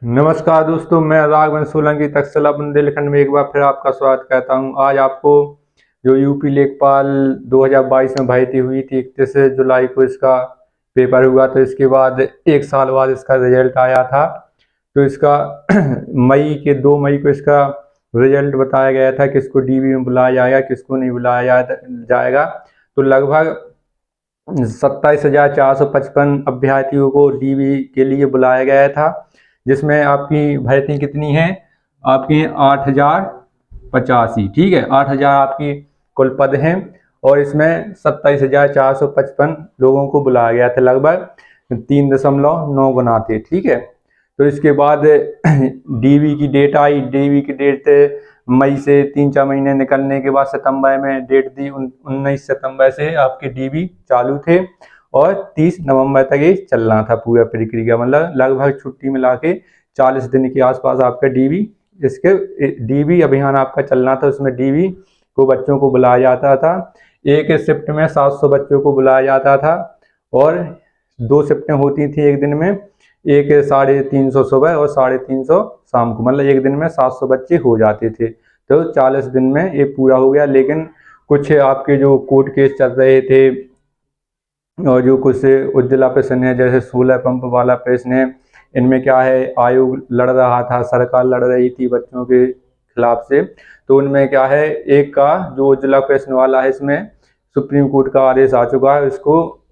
नमस्कार दोस्तों, मैं राघवन सोलंकी तक्षशिला बुंदेलखंड में एक बार फिर आपका स्वागत करता हूं। आज आपको जो यूपी लेखपाल 2022 में भर्ती हुई थी 31 जुलाई को इसका पेपर हुआ, तो इसके बाद एक साल बाद इसका रिजल्ट आया था। तो इसका 2 मई को इसका रिजल्ट बताया गया था, किसको डीवी में बुलाया जाएगा किसको नहीं बुलाया जाएगा। तो लगभग 27,455 अभ्यर्थियों को डीवी के लिए बुलाया गया था, जिसमें आपकी भर्ती कितनी है, आपकी 8,085। ठीक है, 8,000 आपकी कुल पद हैं और इसमें 27,455 लोगों को बुलाया गया था, लगभग 3.9 गुना थे। ठीक है, तो इसके बाद डीवी की डेट आई। डीवी की डेट मई से 3-4 महीने निकलने के बाद सितंबर में डेट दी। 19 सितंबर से आपके डीवी चालू थे और 30 नवंबर तक ये चलना था पूरा प्रक्रिया, मतलब लगभग छुट्टी मिला के 40 दिन के आसपास आपका डीवी अभियान आपका चलना था। उसमें डीवी को बच्चों को बुलाया जाता था। एक शिफ्ट में 700 बच्चों को बुलाया जाता था और 2 शिफ्टें होती थी एक दिन में, एक 350 सुबह और 350 शाम को, मतलब एक दिन में 700 बच्चे हो जाते थे। तो 40 दिन में ये पूरा हो गया। लेकिन कुछ आपके जो कोर्ट केस चल रहे थे और जो कुछ उज्ज्वला प्रश्न है, जैसे 16 पंप वाला प्रश्न है, इनमें क्या है, आयोग लड़ रहा था, सरकार लड़ रही थी बच्चों के खिलाफ से। तो उनमें क्या है, एक का जो उज्ज्वला प्रश्न वाला है, इसमें सुप्रीम कोर्ट का आदेश आ चुका है,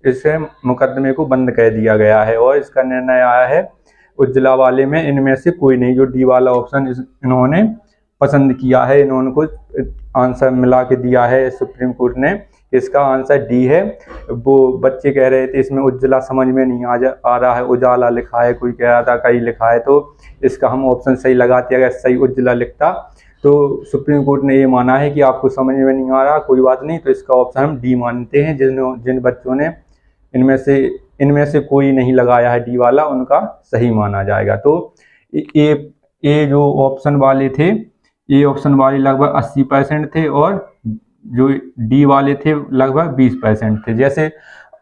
इसे मुकदमे को बंद कर दिया गया है और इसका निर्णय आया है उज्ज्वला वाले में इनमें से कोई नहीं। जो डी वाला ऑप्शन इन्होंने पसंद किया है, इन्होंने कुछ आंसर मिला के दिया है सुप्रीम कोर्ट ने, इसका आंसर डी है। वो बच्चे कह रहे थे इसमें उज्ज्वला समझ में नहीं आ रहा है, उजाला लिखा है, कोई कह रहा था कहीं लिखा है, तो इसका हम ऑप्शन सही लगाते, अगर सही उज्ज्वला लिखता। तो सुप्रीम कोर्ट ने ये माना है कि आपको समझ में नहीं आ रहा, कोई बात नहीं, तो इसका ऑप्शन हम डी मानते हैं। जिन बच्चों ने इनमें से कोई नहीं लगाया है डी वाला, उनका सही माना जाएगा। तो ये जो ऑप्शन वाले थे, ये ऑप्शन वाले लगभग 80% थे और जो डी वाले थे लगभग 20% थे। जैसे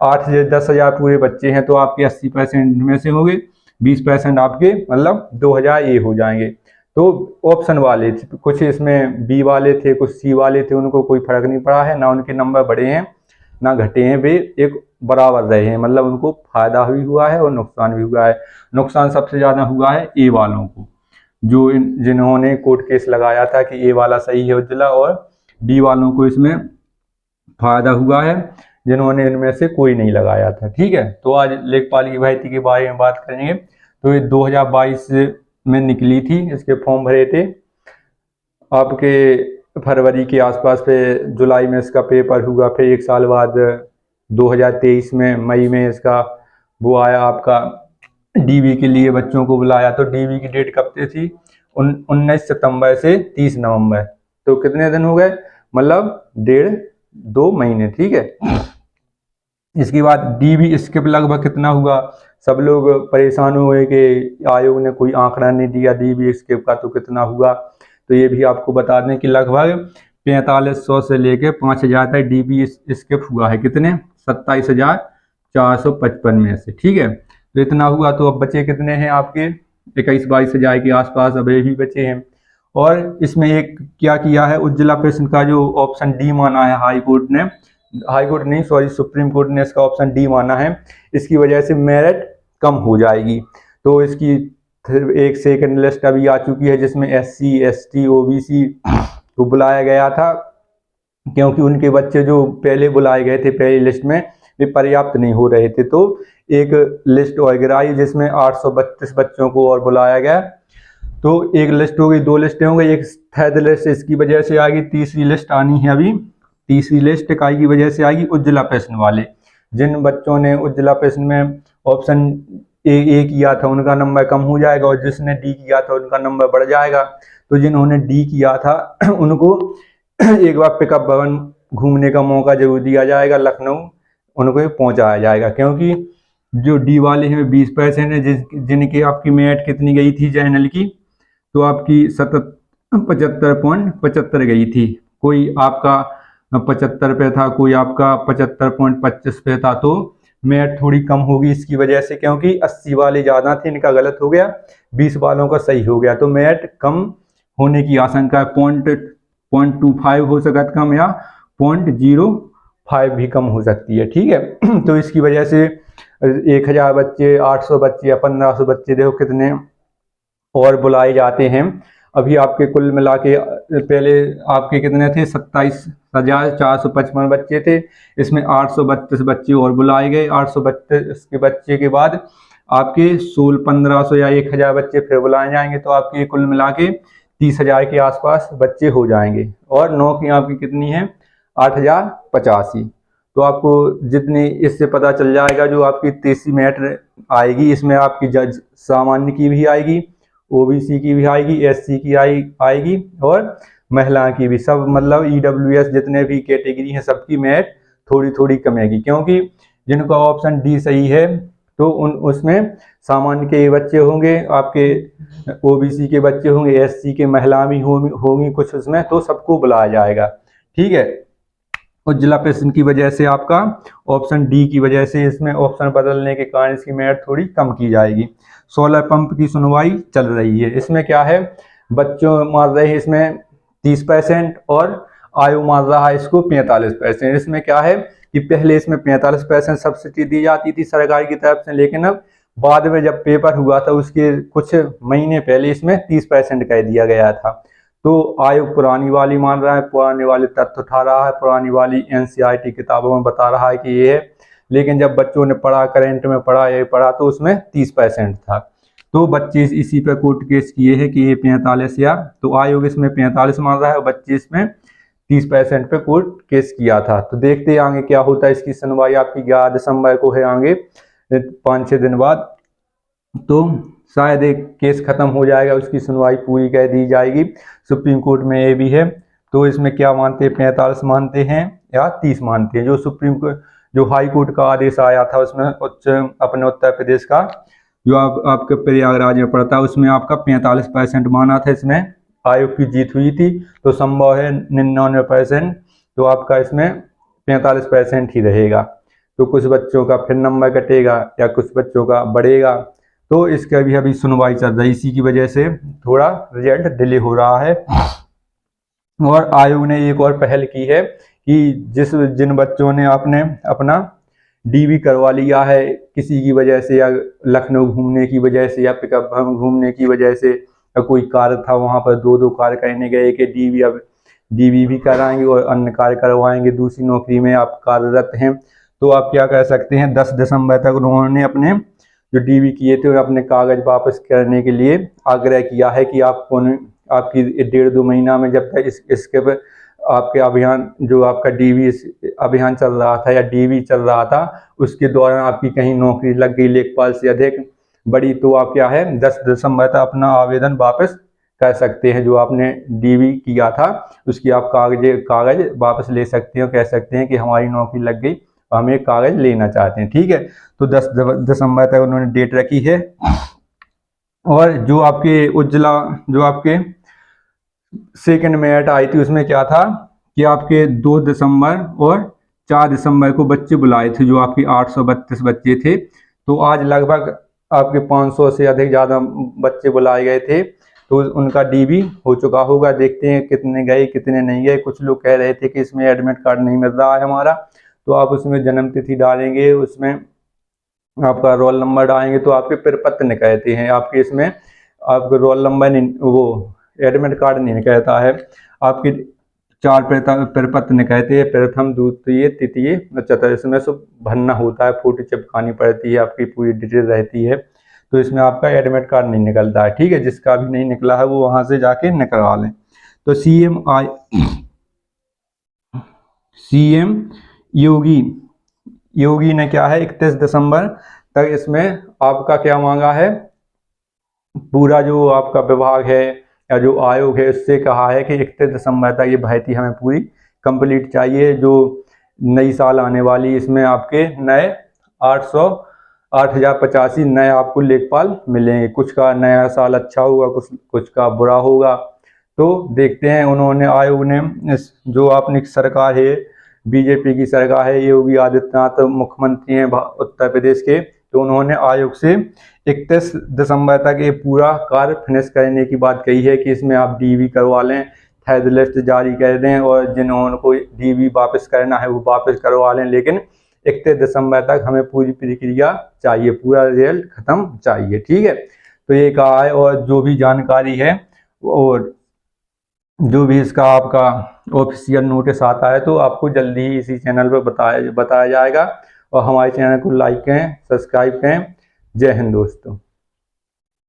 8 से 10,000 पूरे बच्चे हैं, तो आपके 80% में से हो गए, 20% आपके मतलब 2,000 ये हो जाएंगे। तो ऑप्शन वाले थे, कुछ इसमें बी वाले थे, कुछ सी वाले थे, उनको कोई फर्क नहीं पड़ा है, ना उनके नंबर बढ़े हैं ना घटे हैं, वे एक बराबर रहे हैं, मतलब उनको फायदा भी हुआ है और नुकसान भी हुआ है। नुकसान सबसे ज़्यादा हुआ है ए वालों को, जिन्होंने कोर्ट केस लगाया था कि ए वाला सही है उज्ज्वला, और डी वालों को इसमें फायदा हुआ है जिन्होंने इनमें से कोई नहीं लगाया था। ठीक है, तो आज लेखपाल की भर्ती के बारे में बात करेंगे। तो ये 2022 में निकली थी, इसके फॉर्म भरे थे आपके फरवरी के आसपास पे, जुलाई में इसका पेपर हुआ, फिर एक साल बाद 2023 में मई में इसका वो आया, आपका डीवी के लिए बच्चों को बुलाया। तो डीवी की डेट कब से थी, 19 सितंबर से 30 नवंबर, तो कितने दिन हो गए, मतलब 1.5-2 महीने। ठीक है, इसके बाद डीवी स्किप लगभग कितना हुआ, सब लोग परेशान हुए कि आयोग ने कोई आंकड़ा नहीं दिया डीवी स्किप का, तो कितना हुआ। तो ये भी आपको बता दें कि लगभग 4500 से लेकर 5,000 तक डीवी स्किप हुआ है। कितने, 27,455 में से। ठीक है, तो इतना हुआ। तो अब बचे कितने हैं आपके, 21-22 हज़ार के आसपास अब ये भी बचे हैं। और इसमें एक क्या किया है, उज्ज्वला प्रश्न का जो ऑप्शन डी माना है सुप्रीम कोर्ट ने इसका ऑप्शन डी माना है। इसकी वजह से मेरिट कम हो जाएगी। तो इसकी एक सेकंड लिस्ट अभी आ चुकी है, जिसमें SC ST OBC को बुलाया गया था, क्योंकि उनके बच्चे जो पहले बुलाए गए थे पहली लिस्ट में, वे पर्याप्त नहीं हो रहे थे। तो एक लिस्ट और गिराई, जिसमें 832 बच्चों को और बुलाया गया। तो एक लिस्ट हो गई, 2 लिस्टें हो गई, एक थर्ड लिस्ट इसकी वजह से आएगी, तीसरी लिस्ट आनी है अभी। तीसरी लिस्ट काय की वजह से आएगी, उज्ज्वला प्रश्न वाले, जिन बच्चों ने उज्ज्वला प्रश्न में ऑप्शन ए किया था उनका नंबर कम हो जाएगा, और जिसने डी किया था उनका नंबर बढ़ जाएगा। तो जिन्होंने डी किया था उनको एक बार पिकअप भवन घूमने का मौका जरूर दिया जाएगा, लखनऊ उनको पहुंचाया जाएगा, क्योंकि जो डी वाले हैं 20% है, जिनकी आपकी मेरिट कितनी गई थी जनरल की, तो आपकी 75.75 गई थी। कोई आपका 75 पे था, कोई आपका 75.25 पे था। तो मेरिट थोड़ी कम होगी इसकी वजह से, क्योंकि 80 वाले ज़्यादा थे, इनका गलत हो गया, 20 वालों का सही हो गया, तो मेरिट कम होने की आशंका है। 0.25 हो सकता है कम, या 0.05 भी कम हो सकती है, ठीक है। तो इसकी वजह से 1000 बच्चे, 800 बच्चे या 1500 बच्चे, देखो कितने और बुलाए जाते हैं। अभी आपके कुल मिला के पहले आपके कितने थे, 27,455 बच्चे थे, इसमें 832 बच्चे और बुलाए गए। 832 के बच्चे के बाद आपके 1500 या 1000 बच्चे फिर बुलाए जाएंगे, तो आपके कुल मिला के 30,000 के आसपास बच्चे हो जाएंगे। और नौकरियां आपकी कितनी हैं, 8,085। तो आपको जितनी इससे पता चल जाएगा, जो आपकी 33 मेरिट आएगी, इसमें आपकी जज सामान्य की भी आएगी, ओबीसी की भी आएगी, एससी की आएगी और महिला की भी, सब मतलब ईडब्ल्यूएस जितने भी कैटेगरी हैं सबकी मेरिट थोड़ी थोड़ी कमेगी, क्योंकि जिनका ऑप्शन डी सही है तो उसमें सामान्य के बच्चे होंगे, आपके ओबीसी के बच्चे होंगे, एससी के महिला भी होंगी कुछ उसमें, तो सबको बुलाया जाएगा, ठीक है। उज्ज्वला पेंशन की वजह से आपका ऑप्शन डी की वजह से इसमें ऑप्शन बदलने के कारण इसकी मेरिट थोड़ी कम की जाएगी। सोलर पंप की सुनवाई चल रही है, इसमें क्या है, बच्चों मार रहे हैं इसमें 30% और आयु मार रहा है इसको 45%। इसमें क्या है कि पहले इसमें 45% सब्सिडी दी जाती थी सरकार की तरफ से, लेकिन अब बाद में जब पेपर हुआ था उसके कुछ महीने पहले इसमें 30% कह दिया गया था। तो आयोग पुरानी वाली मान रहा है, पुराने वाले तथ्य उठा रहा है, पुरानी वाली एनसीईआरटी किताबों में बता रहा है कि ये है, लेकिन जब बच्चों ने पढ़ा, करंट में पढ़ा, ये पढ़ा, तो उसमें 30% था। तो बच्चे इसी पर कोर्ट केस किए हैं कि ये 45 या, तो आयोग इसमें 45 मान रहा है और बच्चे इसमें 30% पे कोर्ट केस किया था। तो देखते हैं आगे क्या होता है। इसकी सुनवाई आपकी 11 दिसंबर को है, आगे 5-6 दिन बाद, तो शायद एक केस खत्म हो जाएगा, उसकी सुनवाई पूरी कर दी जाएगी। सुप्रीम कोर्ट में ये भी है, तो इसमें क्या मानते हैं, 45 मानते हैं या 30 मानते हैं। जो सुप्रीम कोर्ट, जो हाई कोर्ट का आदेश आया था उसमें अपने उत्तर प्रदेश का, जो आपके प्रयागराज में पड़ता है, उसमें आपका 45% माना था, इसमें आयोग की जीत हुई थी। तो संभव है 99%, तो आपका इसमें 45% ही रहेगा। तो कुछ बच्चों का फिर नंबर कटेगा या कुछ बच्चों का बढ़ेगा, तो इसका भी अभी सुनवाई चल रही है, इसी की वजह से थोड़ा रिजल्ट डिले हो रहा है। और आयोग ने एक और पहल की है कि जिन बच्चों ने आपने अपना डीवी करवा लिया है किसी की वजह से, या लखनऊ घूमने की वजह से, या पिकअप घूमने की वजह से, या कोई कार्य था वहां पर 2-2 कार्य करने गए कि डीवी, अब डीवी भी कराएंगे और अन्य कार्य करवाएंगे, दूसरी नौकरी में आप कार्यरत हैं, तो आप क्या कर सकते हैं, 10 दिसंबर तक उन्होंने अपने जो डीवी किए थे अपने कागज वापस करने के लिए आग्रह किया है कि आपकी 1.5-2 महीना में, जब तक इसके पर आपके अभियान, जो आपका डीवी अभियान चल रहा था या डीवी चल रहा था, उसके दौरान आपकी कहीं नौकरी लग गई लेखपाल से अधिक बड़ी, तो आप क्या है 10 दिसंबर तक अपना आवेदन वापस कर सकते हैं। जो आपने डीवी किया था उसकी आप कागज वापस ले सकते हैं, कह सकते हैं कि हमारी नौकरी लग गई, हम एक कागज लेना चाहते हैं, ठीक है। तो 10 दिसंबर तक उन्होंने डेट रखी है। और जो आपके उज्ज्वला, जो आपके सेकंड मेरिट आई थी, उसमें क्या था कि आपके 2 दिसंबर और 4 दिसंबर को बच्चे बुलाए थे, जो आपके 832 बच्चे थे। तो आज लगभग आपके 500 से अधिक ज़्यादा बच्चे बुलाए गए थे, तो उनका डीवी हो चुका होगा। देखते हैं कितने गए कितने नहीं गए। कुछ लोग कह रहे थे कि इसमें एडमिट कार्ड नहीं मिल रहा है हमारा, तो आप उसमें जन्म तिथि डालेंगे, उसमें आपका रोल नंबर डालेंगे तो आपके प्रपत्र निकलते हैं। आपके इसमें आपका रोल नंबर वो एडमिट कार्ड नहीं निकलता है, आपके 4 प्रपत्र निकलते हैं, प्रथम, द्वितीय, तृतीय, चतुर्थ, इसमें सब भरना होता है, फोटो चिपकानी पड़ती है, आपकी पूरी डिटेल रहती है। तो इसमें आपका एडमिट कार्ड नहीं निकलता है, ठीक है। जिसका भी नहीं निकला है वो वहां से जाके निकलवा लें। तो सीएम योगी ने क्या है 31 दिसंबर तक इसमें आपका क्या मांगा है, पूरा जो आपका विभाग है या जो आयोग है उससे कहा है कि 31 दिसंबर तक ये भर्ती हमें पूरी कंप्लीट चाहिए। जो नई साल आने वाली, इसमें आपके नए 8,085 नए आपको लेखपाल मिलेंगे। कुछ का नया साल अच्छा होगा, कुछ का बुरा होगा, तो देखते हैं। उन्होंने आयोग ने जो अपनी सरकार है बीजेपी की सरकार है, योगी आदित्यनाथ मुख्यमंत्री हैं उत्तर प्रदेश के, तो उन्होंने आयोग से 31 दिसंबर तक ये पूरा कार्य फिनिश करने की बात कही है कि इसमें आप डीवी करवा लें, थर्ड लिस्ट जारी कर दें और जिन्होंने को डीवी वापस करना है वो वापस करवा लें, लेकिन 31 दिसंबर तक हमें पूरी प्रक्रिया चाहिए, पूरा रिजल्ट खत्म चाहिए। ठीक है, तो ये कहा है। और जो भी जानकारी है और जो भी इसका आपका ऑफिशियल नोटिस आता है तो आपको जल्दी ही इसी चैनल पर बताया जाएगा। और हमारे चैनल को लाइक करें, सब्सक्राइब करें। जय हिंद दोस्तों।